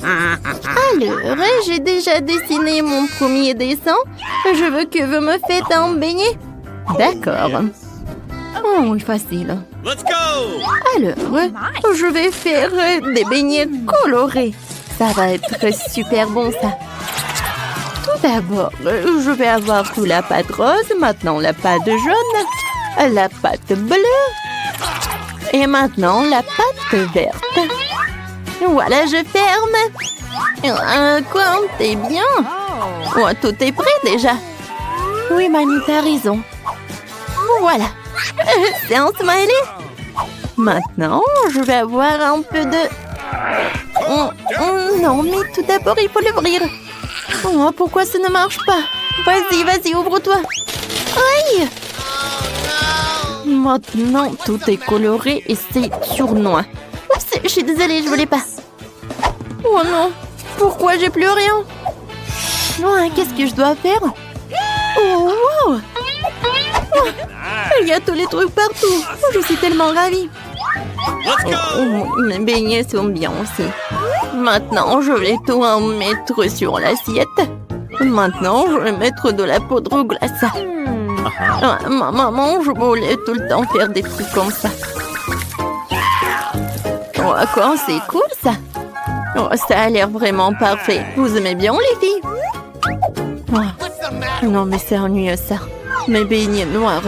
Alors, j'ai déjà dessiné mon premier dessin. Je veux que vous me faites un beignet. D'accord. Oh, facile. Let's go! Alors, je vais faire des beignets colorés. Ça va être super bon, ça. Tout d'abord, je vais avoir tout la pâte rose, maintenant la pâte jaune, la pâte bleue et maintenant la pâte verte. Voilà, je ferme. Quoi, t'es bien? Oh, tout est prêt déjà. Oui, mamie, t'as raison. Voilà. C'est un smiley. Maintenant, je vais avoir un peu de... non, mais tout d'abord, il faut l'ouvrir. Oh, pourquoi ça ne marche pas? Vas-y, vas-y, ouvre-toi. Aïe! Maintenant, tout est coloré et c'est sournois. Oups, je suis désolée, je voulais pas. Oh non, pourquoi j'ai plus rien? Oh, qu'est-ce que je dois faire? Oh, wow! Oh, il y a tous les trucs partout. Oh, je suis tellement ravie. Mes beignets sont bien aussi. Maintenant, je vais tout en mettre sur l'assiette. Maintenant, je vais mettre de la poudre glace. Ma maman, je voulais tout le temps faire des trucs comme ça. Oh, quoi, c'est cool ça. Oh, ça a l'air vraiment parfait. Vous aimez bien les filles? Oh. Non, mais c'est ennuyeux ça. Mes beignets noirs.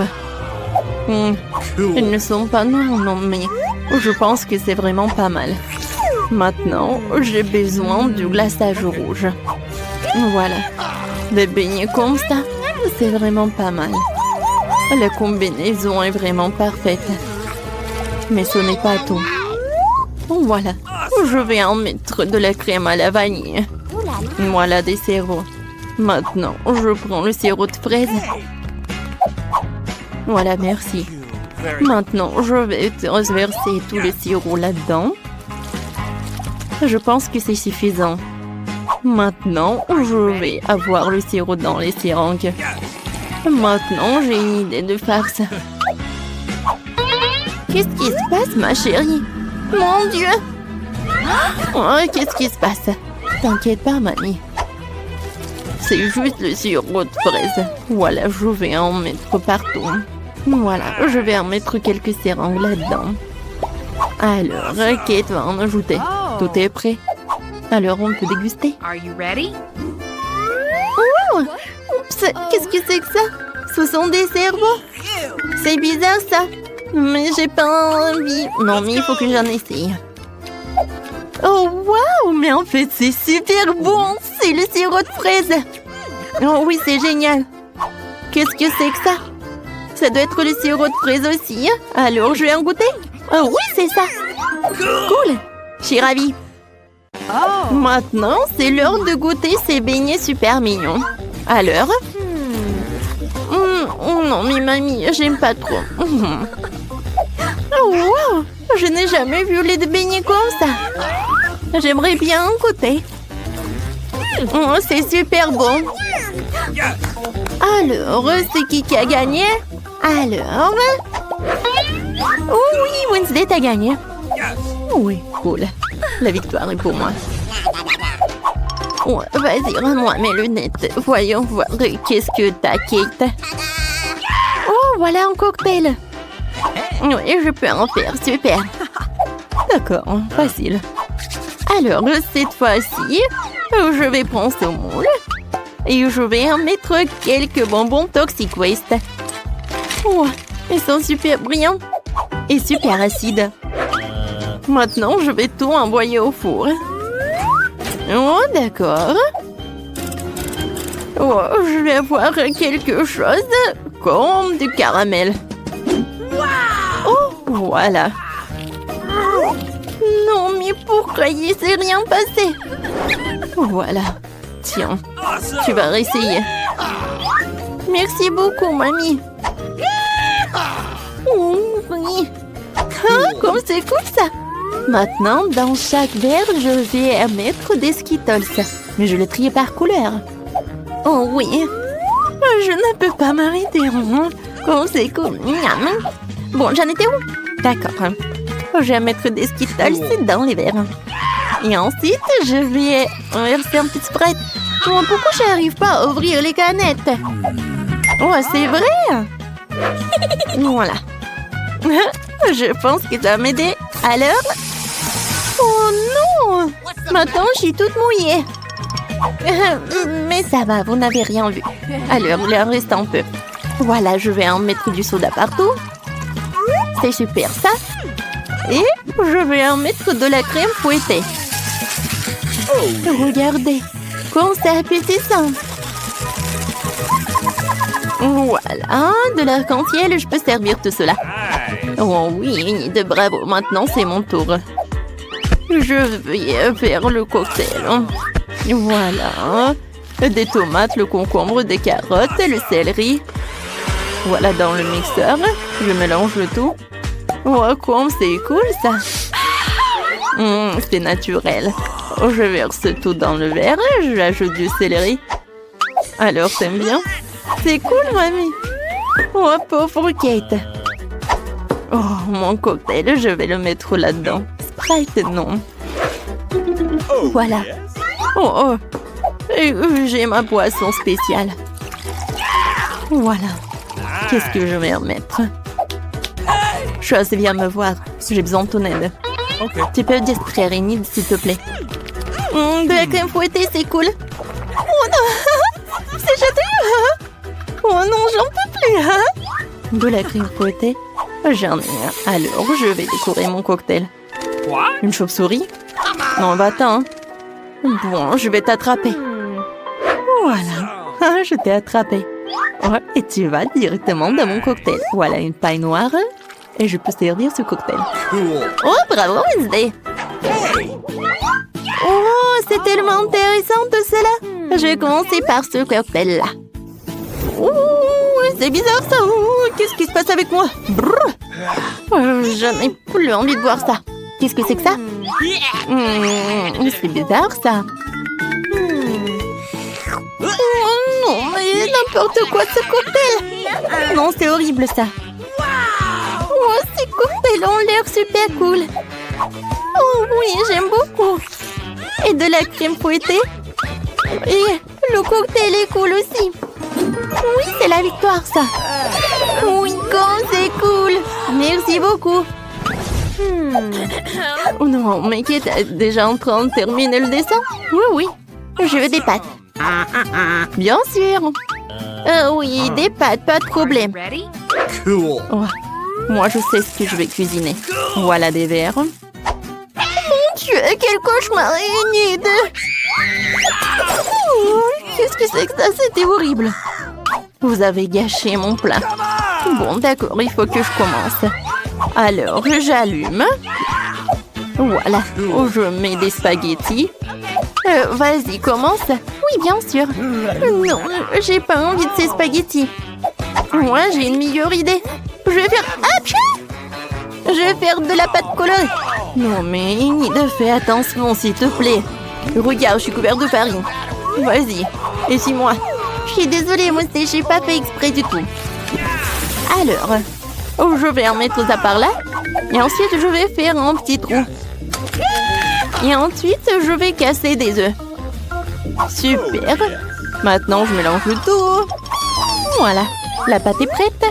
Ils ne sont pas noirs, non, mais je pense que c'est vraiment pas mal. Maintenant, j'ai besoin du glaçage rouge. Voilà. Des beignets comme ça, c'est vraiment pas mal. La combinaison est vraiment parfaite. Mais ce n'est pas tout. Voilà. Je vais en mettre de la crème à la vanille. Voilà des sirops. Maintenant, je prends le sirop de fraise. Voilà, merci. Maintenant, je vais transverser tout le sirop là-dedans. Je pense que c'est suffisant. Maintenant, je vais avoir le sirop dans les seringues. Maintenant, j'ai une idée de farce. Qu'est-ce qui se passe, ma chérie? Mon Dieu! Oh, qu'est-ce qui se passe? T'inquiète pas, mamie. C'est juste le sirop de fraise. Voilà, je vais en mettre partout. Voilà, je vais en mettre quelques seringues là-dedans. Alors, Kate va en ajouter. Tout est prêt. Alors, on peut déguster. Are you ready? Oh! Oups, qu'est-ce que c'est que ça? Ce sont des cerveaux. C'est bizarre, ça. Mais j'ai pas envie. Non, mais il faut que j'en essaye. Oh, waouh! Mais en fait, c'est super bon. C'est le sirop de fraise. Oh oui, c'est génial. Qu'est-ce que c'est que ça? Ça doit être le sirop de fraise aussi. Alors, je vais en goûter. Oh oui, c'est ça. Cool. Je suis ravie. Maintenant, c'est l'heure de goûter ces beignets super mignons. Alors? Non, mais mamie, j'aime pas trop. Oh, wow! Je n'ai jamais vu les beignets comme ça. J'aimerais bien en goûter. Oh, c'est super bon. Alors, c'est qui a gagné? Alors? Oh oui, Wednesday, t'as gagné. Oui, cool. La victoire est pour moi. Oh, vas-y, rends-moi mes lunettes. Voyons voir qu'est-ce que t'as, Kate. Oh, voilà un cocktail. Oui, je peux en faire, super. D'accord, facile. Alors, cette fois-ci, je vais prendre ce moule et je vais en mettre quelques bonbons Toxic Waste. Oh, ils sont super brillants et super acides. Maintenant, je vais tout envoyer au four. Oh, d'accord. Oh, je vais avoir quelque chose comme du caramel. Oh, voilà. Non, mais pourquoi il s'est rien passé? Voilà. Tiens, tu vas réessayer. Merci beaucoup, mamie. Oh, oui. Ah, comme c'est cool, ça. Maintenant, dans chaque verre, je vais mettre des Skittles. Mais je les trie par couleur. Oh oui. Je ne peux pas m'arrêter. Comme c'est cool. Bon, j'en étais où? D'accord. Je vais mettre des Skittles dans les verres. Et ensuite, je vais verser un petit Sprite. Oh, pourquoi je n'arrive pas à ouvrir les canettes? Oh, c'est vrai? Voilà. Je pense que ça va m'aider. Alors? Oh non! Maintenant, je suis toute mouillée. Mais ça va, vous n'avez rien vu. Alors, il en reste un peu. Voilà, je vais en mettre du soda partout. C'est super ça. Et je vais en mettre de la crème fouettée. Regardez, comme c'est appétissant. Voilà, de l'arc-en-ciel, je peux servir tout cela. Oh oui, de bravo, maintenant c'est mon tour. Je vais faire le cocktail. Voilà, des tomates, le concombre, des carottes, le céleri. Voilà dans le mixeur, je mélange le tout. Oh, comme c'est cool ça. C'est naturel. Je verse tout dans le verre, j'ajoute du céleri. Alors, t'aimes bien? C'est cool, mamie. Oh, pauvre Kate. Oh, mon cocktail, je vais le mettre là-dedans. Sprite, non. Voilà. Oh, j'ai ma boisson spéciale. Voilà. Qu'est-ce que je vais en mettre? Chose, viens me voir. J'ai besoin de ton aide. Tu peux distraire Enid, s'il te plaît. De la crème fouettée, c'est cool. Oh non! C'est jeté! Oh non, j'en peux plus! De la crème fouettée? J'en ai un. Alors, je vais décorer mon cocktail. Une chauve-souris? Non, va-t'en. Bon, je vais t'attraper. Voilà. Je t'ai attrapé. Ouais, et tu vas directement dans mon cocktail. Voilà une paille noire. Et je peux servir ce cocktail. Oh, bravo, Wednesday! Oh, c'est tellement intéressant tout cela. Je vais commencer par ce cocktail-là. Oh, c'est bizarre ça. Oh, qu'est-ce qui se passe avec moi? Je n'ai plus envie de voir ça. Qu'est-ce que c'est que ça? C'est bizarre ça. Oh non, mais n'importe quoi ce cocktail. Non, c'est horrible ça. Oh, ces cocktails ont l'air super cool. Oh oui, j'aime beaucoup. Et de la crème fouettée. Et le cocktail est cool aussi. Oui, c'est la victoire, ça. Oui, comme c'est cool. Merci beaucoup. Oh non, mais qui est déjà en train de terminer le dessin? Oui. Je veux des pâtes. Bien sûr. Oui, des pâtes, pas de problème. Cool. Oh, moi, je sais ce que je vais cuisiner. Voilà des verres. Mon Dieu, quel cauchemar, Enid! Oh, qu'est-ce que c'est que ça? C'était horrible. Vous avez gâché mon plat. Bon, d'accord, il faut que je commence. Alors, j'allume. Voilà, je mets des spaghettis. Vas-y, commence. Oui, bien sûr. Non, j'ai pas envie de ces spaghettis. Moi, j'ai une meilleure idée. Je vais faire... Je vais faire de la pâte colorée. Non, mais Enid, fais attention, s'il te plaît. Regarde, je suis couverte de farine. Vas-y, essuie-moi. Je suis désolée, moi, j'ai pas fait exprès du tout. Alors, je vais en mettre ça par là. Et ensuite, je vais faire un petit trou. Et ensuite, je vais casser des œufs. Super. Maintenant, je mélange le tout. Voilà, la pâte est prête.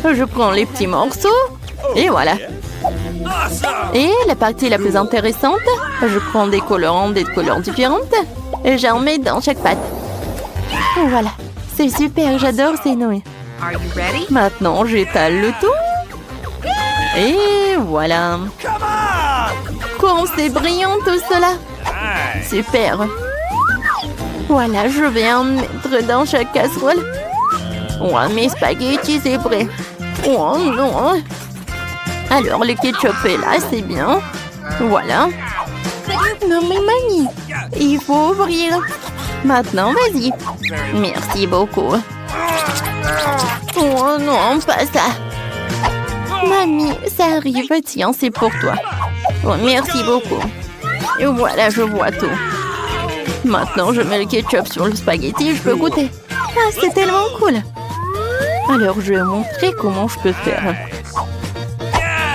Je prends les petits morceaux. Et voilà. Et la partie la plus intéressante, je prends des colorants de couleurs différentes. Et j'en mets dans chaque pâte. Voilà, c'est super, j'adore ces nouilles. Maintenant, j'étale le tout. Et voilà. Comme c'est brillant tout cela. Super. Voilà, je vais en mettre dans chaque casserole. Oh, mes spaghettis, c'est prêt. Oh non. Alors, le ketchup est là, c'est bien. Voilà. Non mais mamie, il faut ouvrir. Maintenant, vas-y. Merci beaucoup. Oh non, pas ça. Mamie, ça arrive. Tiens, c'est pour toi. Oh, merci beaucoup. Et voilà, je vois tout. Maintenant, je mets le ketchup sur le spaghetti et je peux goûter. Ah, c'est tellement cool. Alors, je vais montrer comment je peux faire.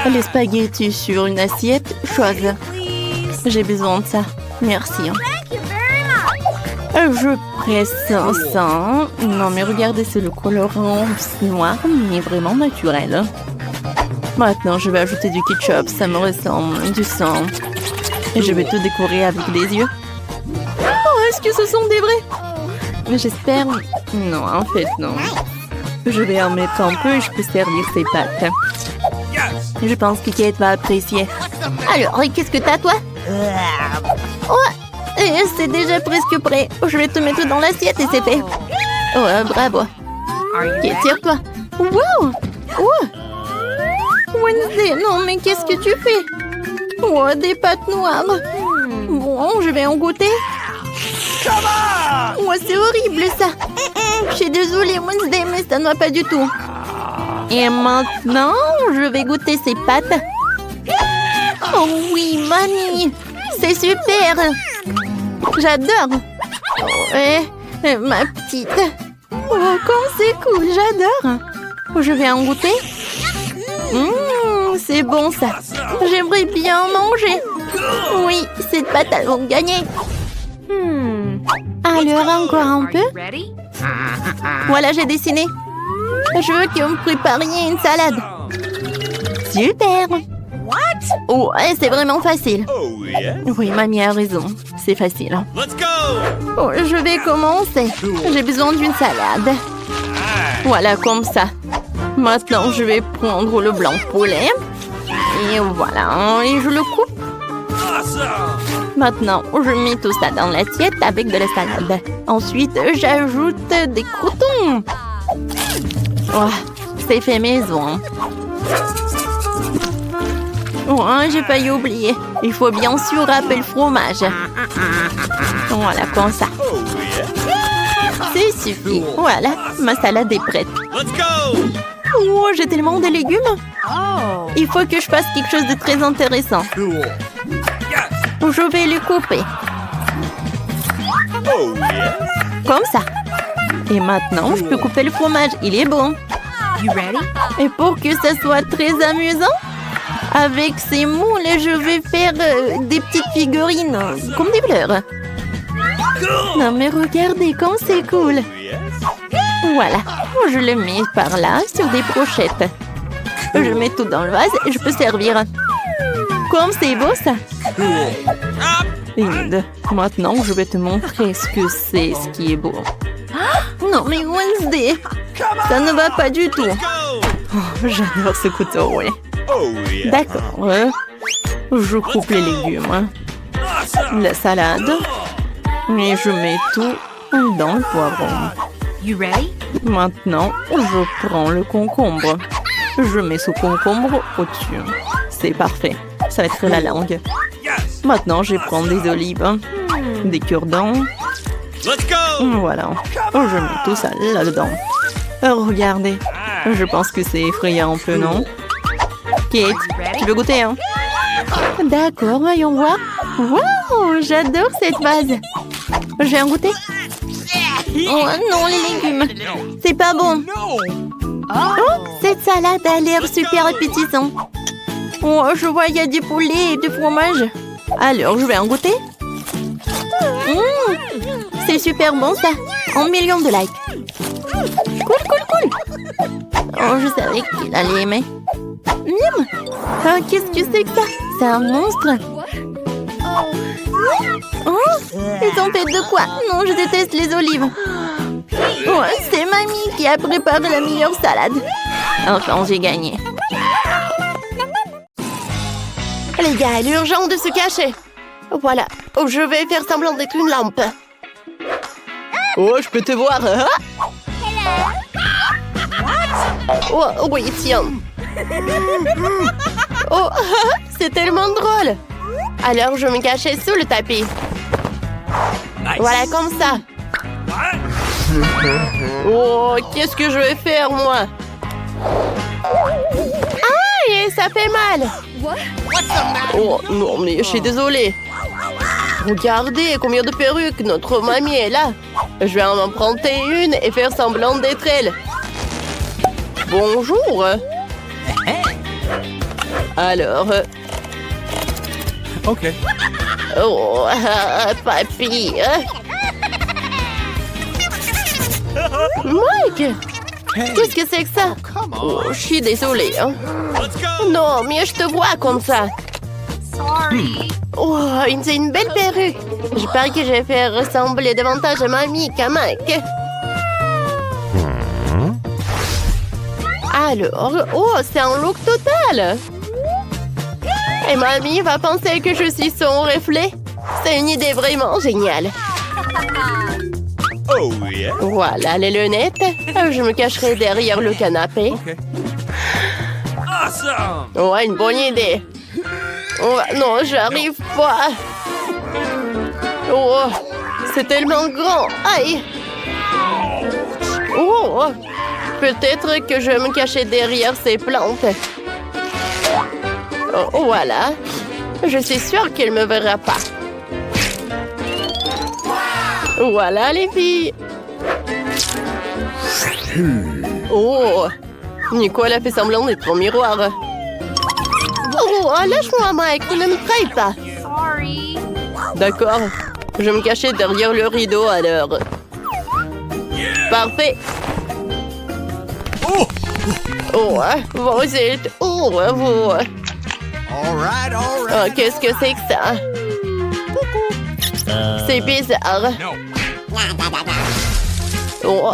Les spaghettis sur une assiette, chose. J'ai besoin de ça. Merci. Je presse ça. Non, mais regardez, c'est le colorant noir, mais vraiment naturel. Maintenant, je vais ajouter du ketchup. Ça me ressemble du sang. Et je vais tout décorer avec des yeux. Oh, est-ce que ce sont des vrais? Mais j'espère... Non, en fait, non. Je vais en mettre un peu et je peux servir ces pâtes. Je pense que Kate va apprécier. Alors, qu'est-ce que t'as, toi? Oh, c'est déjà presque prêt. Je vais te mettre dans l'assiette et c'est fait. Oh, bravo. Kate, tire-toi. Wow! Oh! Wednesday, non, mais qu'est-ce que tu fais? Oh, des pâtes noires. Bon, je vais en goûter. Oh, c'est horrible, ça. Je suis désolée, Wednesday, mais ça ne va pas du tout. Et maintenant, je vais goûter ces pâtes. Oh oui, mamie, c'est super. J'adore. Oh, ma petite. Oh, comme c'est cool, j'adore. Je vais en goûter. C'est bon, ça. J'aimerais bien manger. Oui, cette pâte, elles vont gagner. Alors, encore un peu. Voilà, j'ai dessiné. Je veux que vous me prépariez une salade. Super. Oh, c'est vraiment facile. Oui, mamie a raison. C'est facile. Oh, je vais commencer. J'ai besoin d'une salade. Voilà, comme ça. Maintenant, je vais prendre le blanc de poulet. Et voilà, et je le coupe. Maintenant, je mets tout ça dans l'assiette avec de la salade. Ensuite, j'ajoute des croûtons. Oh, c'est fait maison. Oh, j'ai failli oublier. Il faut bien sûr râper le fromage. Voilà, comme ça. C'est suffit. Voilà, ma salade est prête. Oh, j'ai tellement de légumes. Il faut que je fasse quelque chose de très intéressant. Je vais les couper. Comme ça. Et maintenant, je peux couper le fromage. Il est bon. Et pour que ça soit très amusant, avec ces moules, je vais faire des petites figurines, comme des fleurs. Non mais regardez comme c'est cool. Voilà, je le mets par là sur des brochettes. Je mets tout dans le vase et je peux servir. Comme c'est beau ça. Inde, maintenant je vais te montrer ce que c'est, ce qui est beau. Non mais Wednesday, ça ne va pas du tout. Oh, j'adore ce couteau, oui. D'accord, je coupe les légumes, la salade, et je mets tout dans le poivron. Maintenant, je prends le concombre. Je mets ce concombre au-dessus. C'est parfait, ça va être la langue. Maintenant, je prends des olives, des cure-dents. Voilà, je mets tout ça là-dedans. Regardez, je pense que c'est effrayant un peu, non? Kate, tu veux goûter, hein? D'accord, voyons voir. Wow, j'adore cette vase. Je vais en goûter. Oh non, les légumes. C'est pas bon. Oh, cette salade a l'air super appétissante. Oh, je vois, il y a du poulet et du fromage. Alors, je vais en goûter. C'est super bon, ça. 1 million de likes. Cool, cool, cool. Oh, je savais qu'il allait aimer. Miam. Ah, qu'est-ce que c'est que ça? C'est un monstre. Oh, ils sont faits de quoi? Non, je déteste les olives. Oh, c'est mamie qui a préparé la meilleure salade. Enfin, j'ai gagné. Les gars, il est urgent de se cacher. Voilà, je vais faire semblant d'être une lampe. Oh, je peux te voir. Hein? Oh, oui, tiens. Oh, c'est tellement drôle. Alors, je me cachais sous le tapis. Voilà, comme ça. Oh, qu'est-ce que je vais faire, moi? Aïe, ça fait mal. Oh, non, mais je suis désolée. Regardez combien de perruques notre mamie est là. Je vais en emprunter une et faire semblant d'être elle. Bonjour. Alors... Ok. Oh, papy. Mike! Qu'est-ce que c'est que ça? Oh, je suis désolée. Hein. Non, mais je te vois comme ça. Oh, c'est une belle perruque. Je parie que je vais faire ressembler davantage à mamie qu'à Mike. Alors, oh, c'est un look total. Et mamie va penser que je suis son reflet. C'est une idée vraiment géniale. Oh yeah. Voilà les lunettes. Je me cacherai derrière le canapé. Okay. Awesome. Ouais, une bonne idée. Oh, non, j'arrive pas. Oh, c'est tellement grand. Aïe. Oh, peut-être que je vais me cacher derrière ces plantes. Oh, voilà. Je suis sûre qu'elle ne me verra pas. Voilà les filles. Oh, Nicole a fait semblant d'être au miroir. Oh, lâche-moi, Mike, ne me trahis pas. D'accord, je vais me cacher derrière le rideau alors. Parfait. Oh, vous êtes... Oh, vous... All right. Oh, qu'est-ce que c'est que ça? C'est bizarre. No. Oh.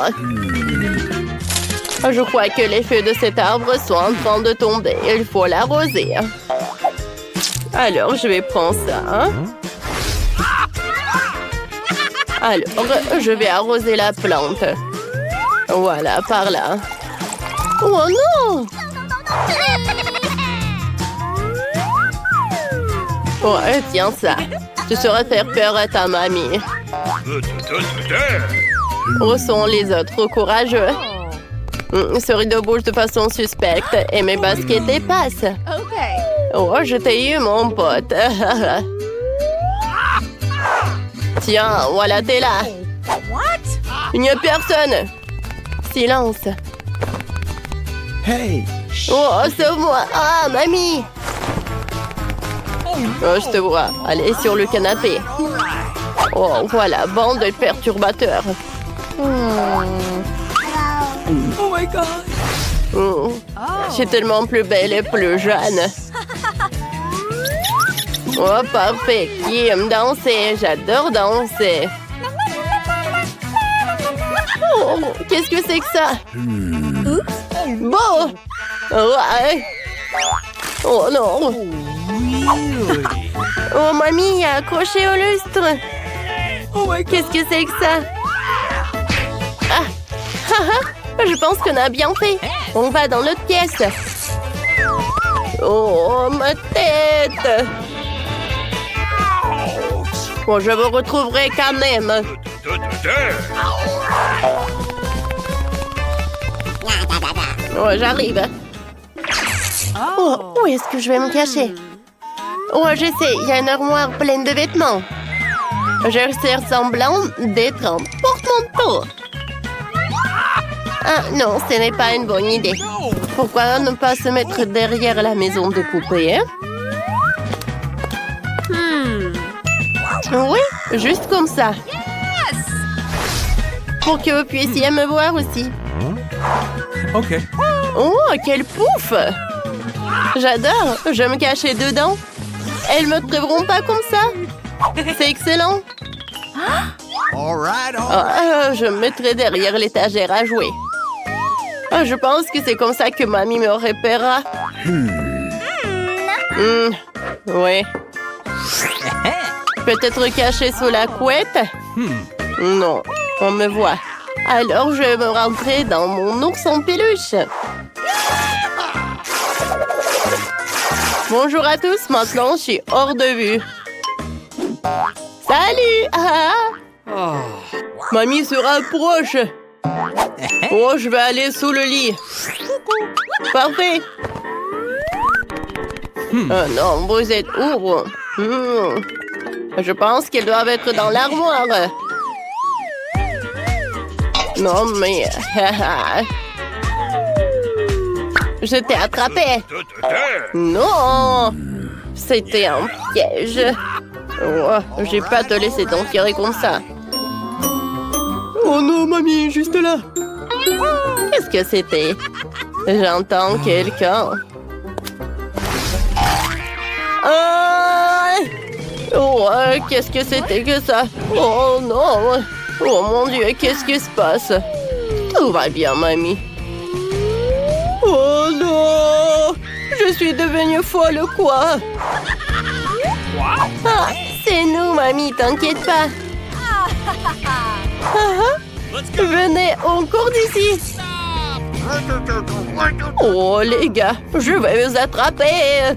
Je crois que les feuilles de cet arbre sont en train de tomber. Il faut l'arroser. Alors, je vais prendre ça. Alors, je vais arroser la plante. Voilà, par là. Oh non! Oh, tiens ça. Tu sauras faire peur à ta mamie. Où sont les autres courageux? Ce rideau bouge de façon suspecte et mes baskets dépassent. Oh, je t'ai eu, mon pote. Tiens, voilà, t'es là. Il n'y a personne. Silence. Hey. Oh, sauve-moi. Ah, mamie. Oh, je te vois. Allez, sur le canapé. Oh, voilà, bande de perturbateurs. Oh my God. Je suis tellement plus belle et plus jeune. Oh, parfait. Qui aime danser? J'adore danser. Oh, qu'est-ce que c'est que ça? Bon. Ouais. Oh non. Oh, mamie a accroché au lustre. Qu'est-ce que c'est que ça? Ah, je pense qu'on a bien fait. On va dans l'autre pièce. Oh, ma tête. Bon, je vous retrouverai quand même. Oh, j'arrive. Oh, où est-ce que je vais me cacher? Oh, je sais, il y a une armoire pleine de vêtements. Je sers semblant d'être un porte-manteau. Ah non, ce n'est pas une bonne idée. Pourquoi ne pas se mettre derrière la maison de poupées, hein? Oui, juste comme ça. Pour que vous puissiez me voir aussi. OK. Oh, quel pouf! J'adore, je vais me cacher dedans. Elles me trouveront pas comme ça. C'est excellent. All right. Je me mettrai derrière l'étagère à jouer. Je pense que c'est comme ça que mamie me repérera. Oui. Peut-être caché sous la couette? Non, on me voit. Alors je vais me rentrer dans mon ours en peluche. Bonjour à tous, maintenant je suis hors de vue. Salut! Mamie se rapproche. Oh, je vais aller sous le lit. Parfait. Oh non, vous êtes où? Je pense qu'elles doivent être dans l'armoire. Non, mais... Je t'ai attrapé. Non! C'était un piège. Oh, j'ai pas te laisser t'enfiler comme ça. Oh non, mamie, juste là. Qu'est-ce que c'était? J'entends quelqu'un. Oh, qu'est-ce que c'était que ça? Oh non! Oh mon Dieu, qu'est-ce qui se passe? Tout va bien, mamie. Oh non! Je suis devenue folle, quoi? Ah, c'est nous, mamie, t'inquiète pas. Venez, on court d'ici. Oh, les gars, je vais vous attraper.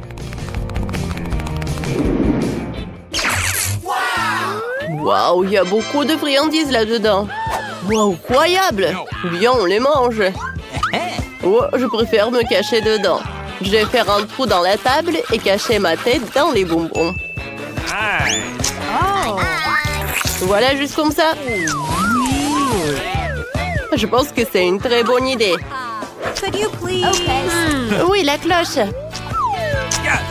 Waouh, il y a beaucoup de friandises là-dedans. Waouh, incroyable. Viens, on les mange. Oh, je préfère me cacher dedans. Je vais faire un trou dans la table et cacher ma tête dans les bonbons. Voilà, juste comme ça. Je pense que c'est une très bonne idée. Oui, la cloche.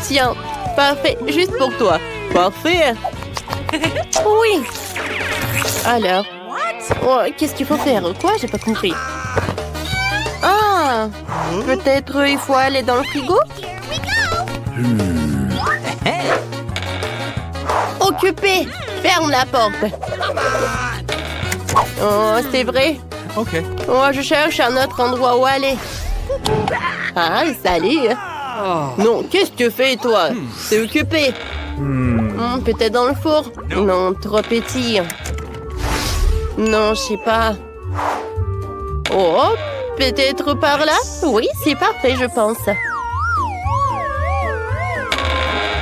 Tiens, parfait, juste pour toi. Parfait. Oui. Alors. Oh, qu'est-ce qu'il faut faire? Quoi? J'ai pas compris. Ah, peut-être il faut aller dans le frigo? Occupé. Ferme la porte. Oh, c'est vrai. Okay. Oh, je cherche un autre endroit où aller. Ah, salut. Non, qu'est-ce que tu fais, toi? C'est occupé. Peut-être dans le four? Non, trop petit. Non, je sais pas. Oh, peut-être par là? Oui, c'est parfait, je pense.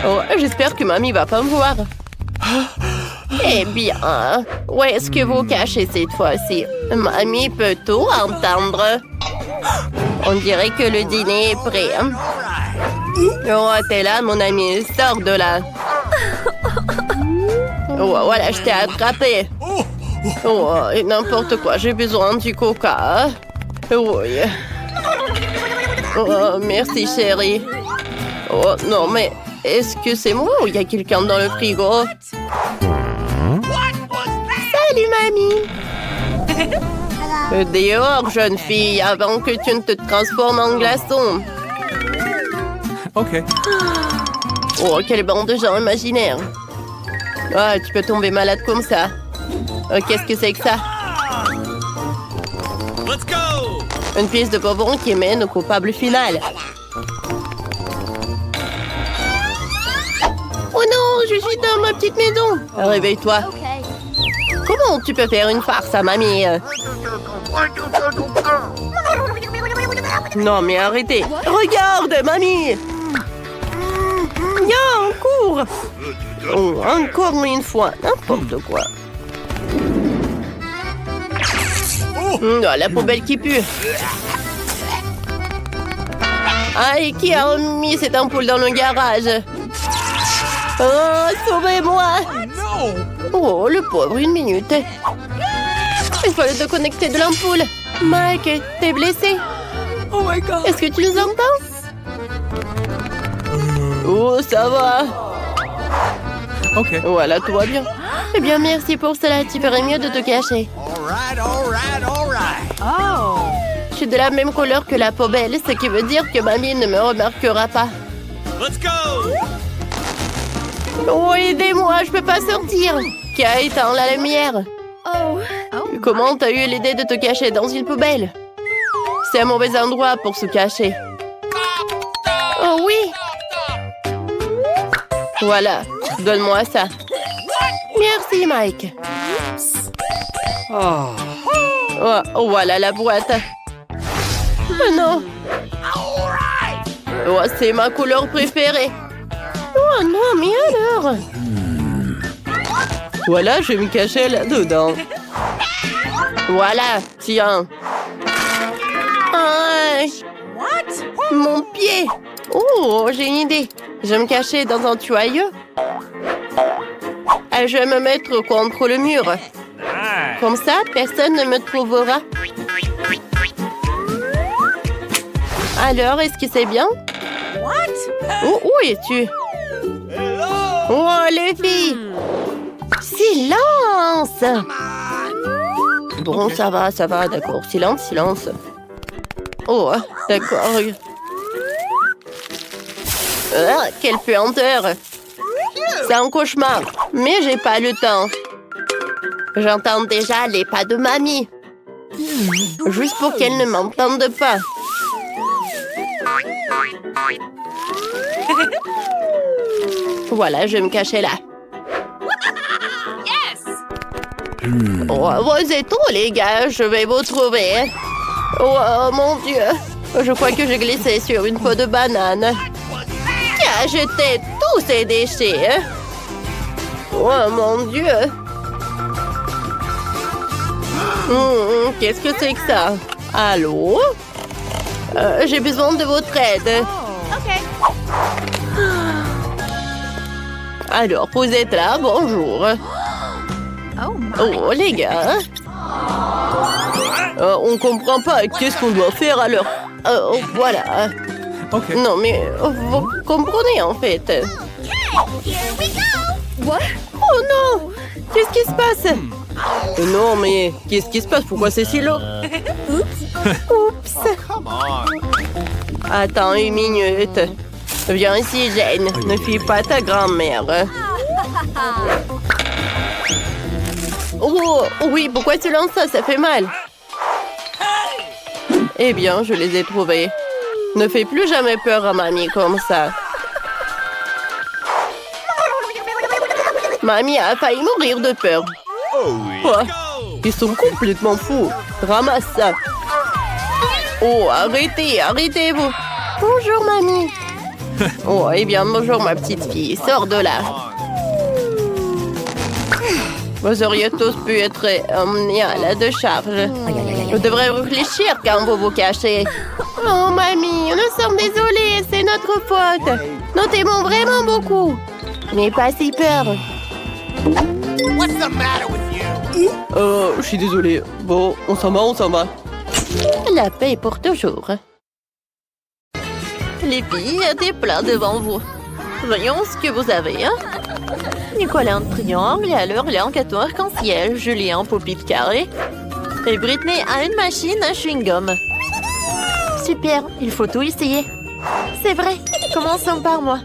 Oh, j'espère que mamie va pas me voir. Eh bien, où est-ce que vous cachez cette fois-ci? Mamie peut tout entendre. On dirait que le dîner est prêt. Oh, t'es là, mon ami. Sors de là. Oh, voilà, je t'ai attrapé. Oh, n'importe quoi. J'ai besoin du coca. Oui. Oh, merci, chérie. Oh, non, mais est-ce que c'est moi ou il y a quelqu'un dans le frigo? Salut, mamie. Dehors, jeune fille, avant que tu ne te transformes en glaçon. Ok. Oh, quelle bande de gens imaginaires. Ah, tu peux tomber malade comme ça. Qu'est-ce que c'est que ça? Let's go! Une pièce de bonbon qui mène au coupable final. Oh non, je suis dans ma petite maison. Réveille-toi. Comment tu peux faire une farce à mamie? Non, mais arrêtez. Regarde, mamie. Viens, on court. Oh, encore une fois, n'importe quoi. La poubelle qui pue. Ah, et qui a mis cette ampoule dans le garage? Oh, sauvez-moi! Oh, le pauvre, une minute. Il faut le déconnecter de l'ampoule. Mike, t'es blessé? Oh my god! Est-ce que tu nous entends? Oh, ça va. Ok. Voilà, tout va bien. Eh bien, merci pour cela. Tu ferais mieux de te cacher. Je suis de la même couleur que la poubelle, ce qui veut dire que mamie ne me remarquera pas. Let's go! Oh, aidez-moi, je peux pas sortir. Qui a éteint la lumière? Comment t'as eu l'idée de te cacher dans une poubelle? C'est un mauvais endroit pour se cacher. Oh oui. Voilà, donne-moi ça. Merci, Mike. Oh, voilà la boîte. Oh non. Oh, c'est ma couleur préférée. Oh non, mais alors? Voilà, je vais me cacher là-dedans. Voilà, tiens. Mon pied. Oh, j'ai une idée. Je vais me cacher dans un tuyau. Et je vais me mettre contre le mur. Comme ça, personne ne me trouvera. Alors, est-ce que c'est bien? Oh, où es-tu? Oh, les filles! Silence! Bon, ça va, d'accord. Silence, silence. Oh, d'accord. Quelle puanteur! C'est un cauchemar, mais j'ai pas le temps. J'entends déjà les pas de mamie. Juste pour qu'elle ne m'entende pas. Voilà, je vais me cacher là. Oh, vous êtes où, les gars? Je vais vous trouver. Oh, mon Dieu. Je crois que j'ai glissé sur une peau de banane. Qui a jeté tous ces déchets? Oh, mon Dieu. Qu'est-ce que c'est que ça? Allô? J'ai besoin de votre aide. Alors, vous êtes là? Bonjour. Oh, les gars. On comprend pas. Qu'est-ce qu'on doit faire alors? Voilà. Okay. Non, mais vous comprenez en fait. Oh non! Qu'est-ce qui se passe? Non, mais qu'est-ce qui se passe? Pourquoi c'est si lourd? Oups! Come on. Attends une minute. Viens ici, Jane. Ne fuis pas ta grand-mère. Oh, oui, pourquoi tu lances ça? Ça fait mal. Eh bien, je les ai trouvés. Ne fais plus jamais peur à mamie comme ça. Mamie a failli mourir de peur. Oh, Quoi? let's go. Ils sont complètement fous. Ramasse ça. Oh, arrêtez-vous. Bonjour, mamie. Oh, eh bien, bonjour, ma petite fille. Sors de là. Vous auriez tous pu être emmenés à la décharge. Vous devrez réfléchir quand vous vous cachez. Oh, mamie, nous sommes désolés. C'est notre faute. Nous t'aimons vraiment beaucoup. N'aie pas si peur. What's the matter with you? Je suis désolée. Bon, on s'en va. La paix pour toujours. Les filles, des plats devant vous. Voyons ce que vous avez. Nicolas en triangle et alors Léa en gâteau arc-en-ciel. Julien en pop-it carré. Et Britney a une machine à chewing-gum. Super, il faut tout essayer. C'est vrai, commençons par moi.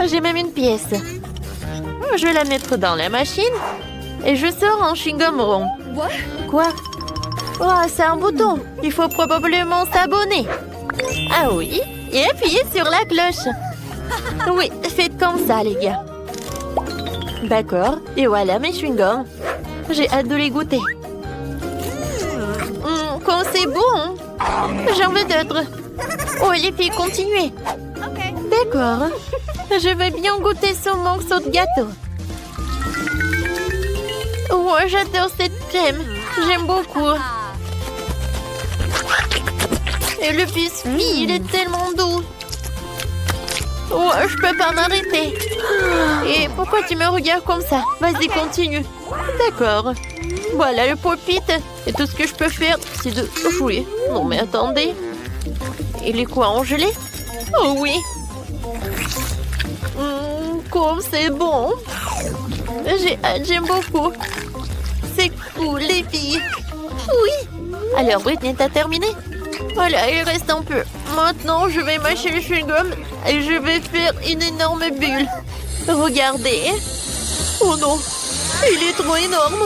J'ai même une pièce. Je vais la mettre dans la machine et je sors un chewing-gum rond. Quoi? Oh, c'est un bouton. Il faut probablement s'abonner. Ah oui, et appuyez sur la cloche. Oui, faites comme ça, les gars. D'accord, et voilà mes chewing-gums. J'ai hâte de les goûter. Comme c'est bon. J'en veux d'autres. Oh, les filles, continuez. D'accord. Je vais bien goûter ce morceau de gâteau. Oh, j'adore cette crème. J'aime beaucoup. Et le biscuit, il est tellement doux. Oh, je peux pas m'arrêter. Et pourquoi tu me regardes comme ça? Vas-y, continue. D'accord. Voilà le pop-it. Et tout ce que je peux faire, c'est de jouer. Non, mais attendez. Il est quoi, en gelée? Oh oui. Comme c'est bon. J'ai hâte, j'aime beaucoup. C'est cool, les filles. Oui. Alors, Britney, t'as terminé? Voilà, il reste un peu. Maintenant, je vais mâcher le chewing-gum et je vais faire une énorme bulle. Regardez. Oh non, il est trop énorme.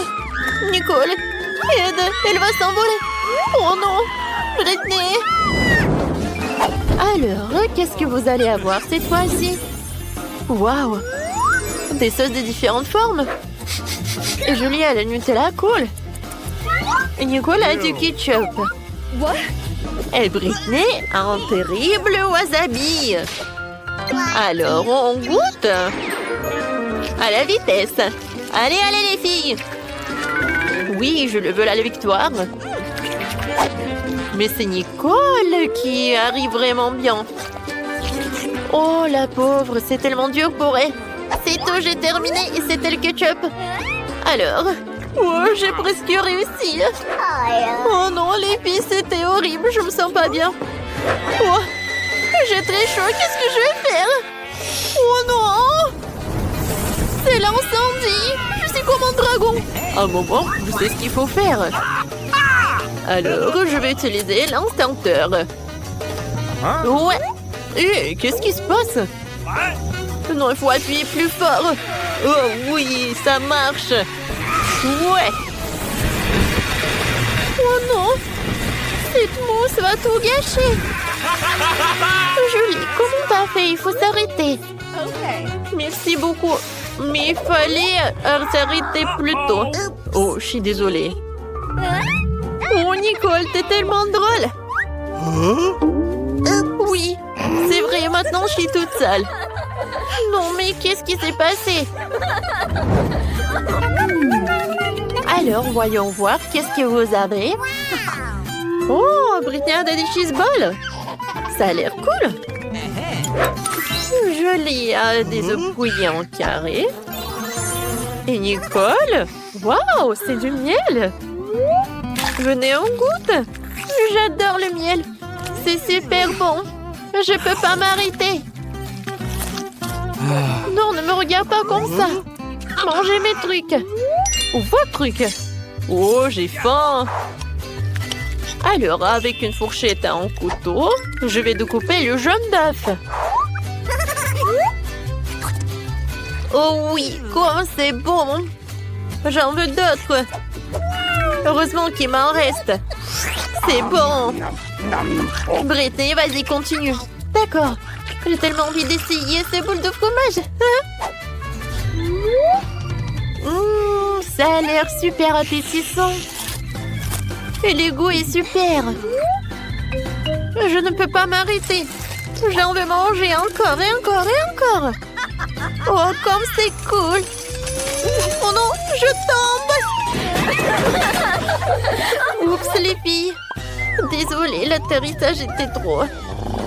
Nicole, aide, elle va s'envoler. Oh non, Britney. Alors, qu'est-ce que vous allez avoir cette fois-ci? Waouh, des sauces de différentes formes. Et Julia, la Nutella, cool. Et Nicole a du ketchup. Et Britney a un terrible wasabi. Alors, on goûte. À la vitesse. Allez, allez les filles. Oui, je le veux la victoire. Mais c'est Nicole qui arrive vraiment bien. Oh, la pauvre, c'est tellement dur pour elle. C'est tout, j'ai terminé et c'était le ketchup. Alors, oh, j'ai presque réussi. Oh non, les filles, c'était horrible, je me sens pas bien. Oh, j'ai très chaud, qu'est-ce que je vais faire? Oh non! C'est l'incendie! Je C'est comme un dragon. Un moment, je sais ce qu'il faut faire. Alors, je vais utiliser l'instincteur. Ouais. Et qu'est-ce qui se passe? Non, il faut appuyer plus fort. Oh oui, ça marche. Ouais. Oh non. Cette mousse va tout gâcher. Julie, comment t'as fait? Il faut s'arrêter. Merci beaucoup. Mais il fallait s'arrêter plus tôt. Oh, je suis désolée. Oh, Nicole, t'es tellement drôle. Oui, c'est vrai, maintenant je suis toute seule. Non, mais qu'est-ce qui s'est passé? Alors, voyons voir, qu'est-ce que vous avez? Oh, Britney a des cheese balls. Ça a l'air cool. Julie a des œufs brouillés en carré. Et Nicole? Waouh, c'est du miel. Venez, on goûte. J'adore le miel. C'est super bon. Je peux pas m'arrêter. Non, ne me regarde pas comme ça. Mangez mes trucs. Ou vos trucs. Oh, j'ai faim. Alors, avec une fourchette et un couteau, je vais découper le jaune d'œuf. Oh oui, comme c'est bon. J'en veux d'autres. Heureusement qu'il m'en reste. C'est bon. Britney, vas-y, continue. D'accord. J'ai tellement envie d'essayer ces boules de fromage. Ça a l'air super appétissant. Et le goût est super. Je ne peux pas m'arrêter. J'en veux manger encore et encore et encore. Oh, comme c'est cool. Oh non, je tombe. Oups, les filles. Désolée, l'atterrissage était trop.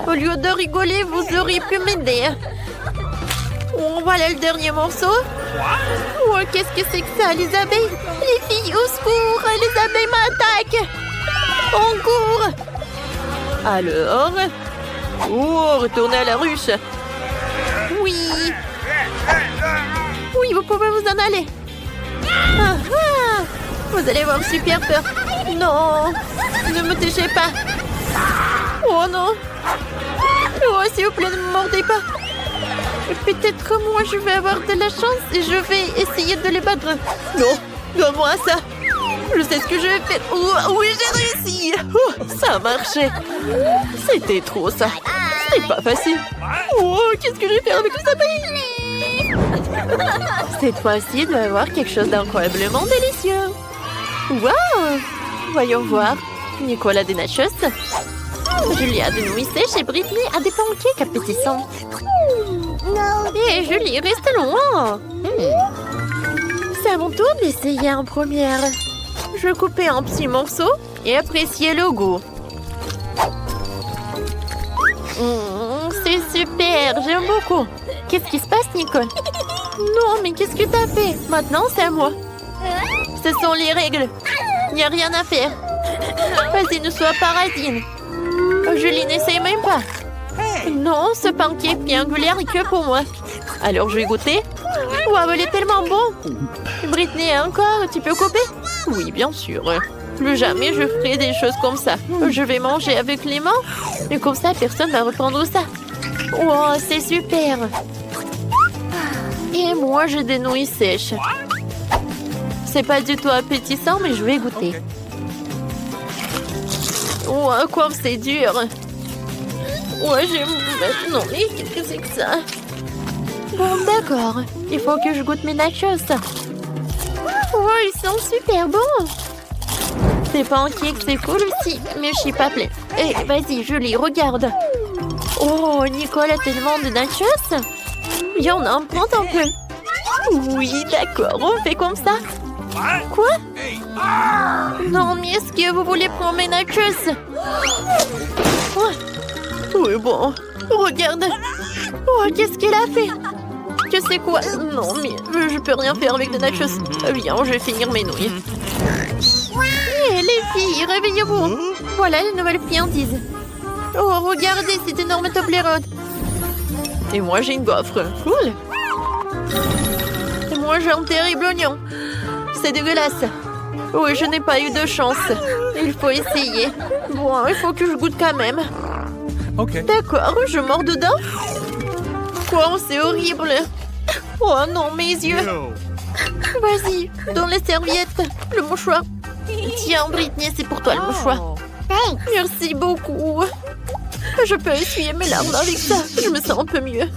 Au lieu de rigoler, vous auriez pu m'aider. Oh, voilà le dernier morceau. Oh, qu'est-ce que c'est que ça, les abeilles? Les filles, au secours, les abeilles m'attaquent. On court. Alors? Oh, retournez à la ruche. Oui. Oui, vous pouvez vous en aller. Ah, ah. Vous allez avoir super peur. Non, ne me touchez pas. Oh non. Oh, s'il vous plaît, ne me mordez pas. Peut-être que moi, je vais avoir de la chance et je vais essayer de les battre. Non, donne-moi ça. Je sais ce que je vais faire. Oh, oui, j'ai réussi. Oh, ça a marché. C'était trop, ça. C'était pas facile. Oh, qu'est-ce que je vais faire avec les abeilles? Cette fois-ci, il doit y avoir quelque chose d'incroyablement délicieux. Waouh! Voyons voir. Nicole a des nachos. Julie a des nouilles sèches et Britney a des pancakes appétissants. Hé, Julie, reste loin. C'est à mon tour d'essayer en première. Je vais couper en petits morceaux et apprécier le goût. C'est super, j'aime beaucoup. Qu'est-ce qui se passe, Nicole? Non, mais qu'est-ce que t'as fait? Maintenant, c'est à moi. Ce sont les règles. Il n'y a rien à faire. Vas-y, ne sois pas radine. Julie, n'essaye même pas. Non, ce pancake triangulaire est que pour moi. Alors, je vais goûter. Waouh, elle est tellement bon. Britney, encore, tu peux couper? Oui, bien sûr. Plus jamais je ferai des choses comme ça. Je vais manger avec les mains. Et comme ça, personne ne va reprendre ça. Wow, c'est super. Et moi, j'ai des nouilles sèches. C'est pas du tout appétissant, mais je vais goûter. Wow, quoi, c'est dur. Ouais, non, mais qu'est-ce que c'est que ça? Bon, d'accord. Il faut que je goûte mes nachos. Oh, ils sont super bons. Ces pancakes, c'est cool aussi, mais je suis pas pleine. Eh, vas-y, Julie, regarde. Oh, Nicole a tellement de nachos. Viens, on en prend un peu. Oui, d'accord, on fait comme ça. Quoi? Non, mais est-ce que vous voulez prendre mes nachos? Oui, bon, regarde. Oh, qu'est-ce qu'elle a fait? Que c'est quoi? Non, mais je peux rien faire avec des nachos. Viens, je vais finir mes nouilles. Hé, les filles, réveillez-vous. Voilà les nouvelles friandises. Oh, regardez cette énorme Toblerone. Et moi, j'ai une gaufre. Cool. Et moi, Moi, j'ai un terrible oignon. C'est dégueulasse. Oui, je n'ai pas eu de chance. Il faut essayer. Bon, il faut que je goûte quand même. Okay. D'accord, je mords dedans. Oh, c'est horrible. Oh non, mes yeux. Ew. Vas-y, dans les serviettes, le mouchoir. Tiens, Britney, c'est pour toi le mouchoir. Merci beaucoup. Je peux essuyer mes larmes avec ça. Je me sens un peu mieux.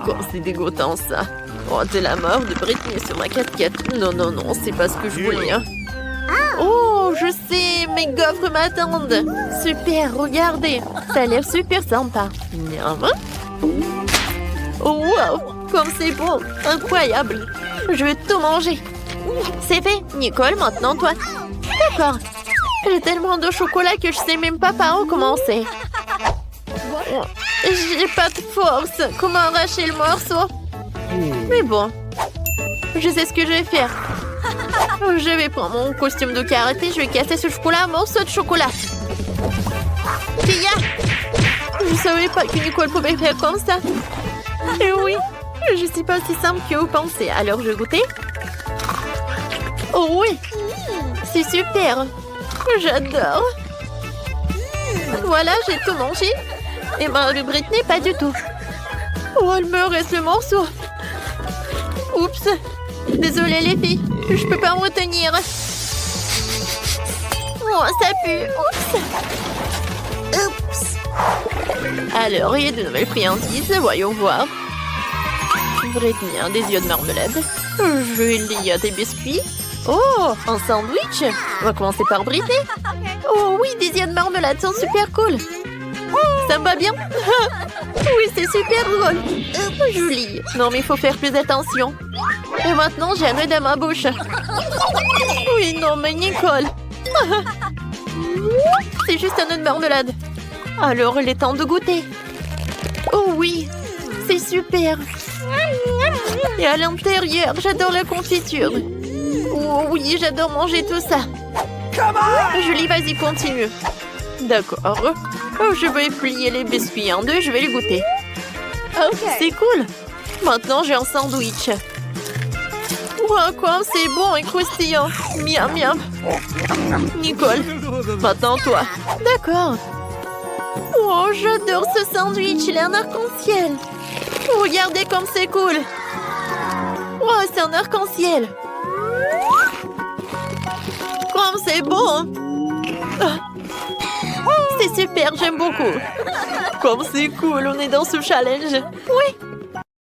Oh, c'est dégoûtant ça. Oh, c'est la mort de Britney sur ma casquette. Non, non, non, c'est pas ce que je voulais. Oh, je sais, mes gaufres m'attendent. Super, regardez. Ça a l'air super sympa. Miam. Oh, wow, comme c'est bon. Incroyable. Je vais tout manger. C'est fait. Nicole, maintenant toi. D'accord. J'ai tellement de chocolat que je sais même pas par où commencer. Oh, j'ai pas de force. Comment arracher le morceau? Mais bon, je sais ce que je vais faire. Je vais prendre mon costume de karaté, je vais casser ce chocolat en morceaux de chocolat. Tia! Je savais pas que Nicole pouvait faire comme ça. Et oui, je suis pas si simple que vous pensez. Alors je vais goûter. Oh oui, c'est super. J'adore. Voilà, j'ai tout mangé. Et Marie-Britney, pas du tout. Oh, il me reste le morceau. Oups. Désolée les filles, je peux pas me retenir. Oh, ça pue. Oups. Alors, il y a de nouvelles friandises, voyons voir. Britney, des yeux de marmelade. Julia, des biscuits. Oh, un sandwich. On va commencer par Britney. Oh oui, des yeux de marmelade sont super cool. Ça me va bien. Oui, c'est super drôle. Julie. Non, mais il faut faire plus attention. Et maintenant, j'ai un œil dans ma bouche. Oui, non, mais Nicole. C'est juste un œuf de marmelade. Alors, il est temps de goûter. Oh oui, c'est super. Et à l'intérieur, j'adore la confiture. Oh oui, j'adore manger tout ça. Julie, vas-y, continue. D'accord. Oh, je vais plier les biscuits en deux, je vais les goûter. C'est cool. Maintenant, j'ai un sandwich. Wow, quoi, c'est bon et croustillant. Miam, miam. Nicole, maintenant toi. D'accord. Oh, j'adore ce sandwich, il est un arc-en-ciel. Regardez comme c'est cool. Oh, c'est un arc-en-ciel. Comme c'est bon. C'est super, j'aime beaucoup. Comme c'est cool, on est dans ce challenge. Oui.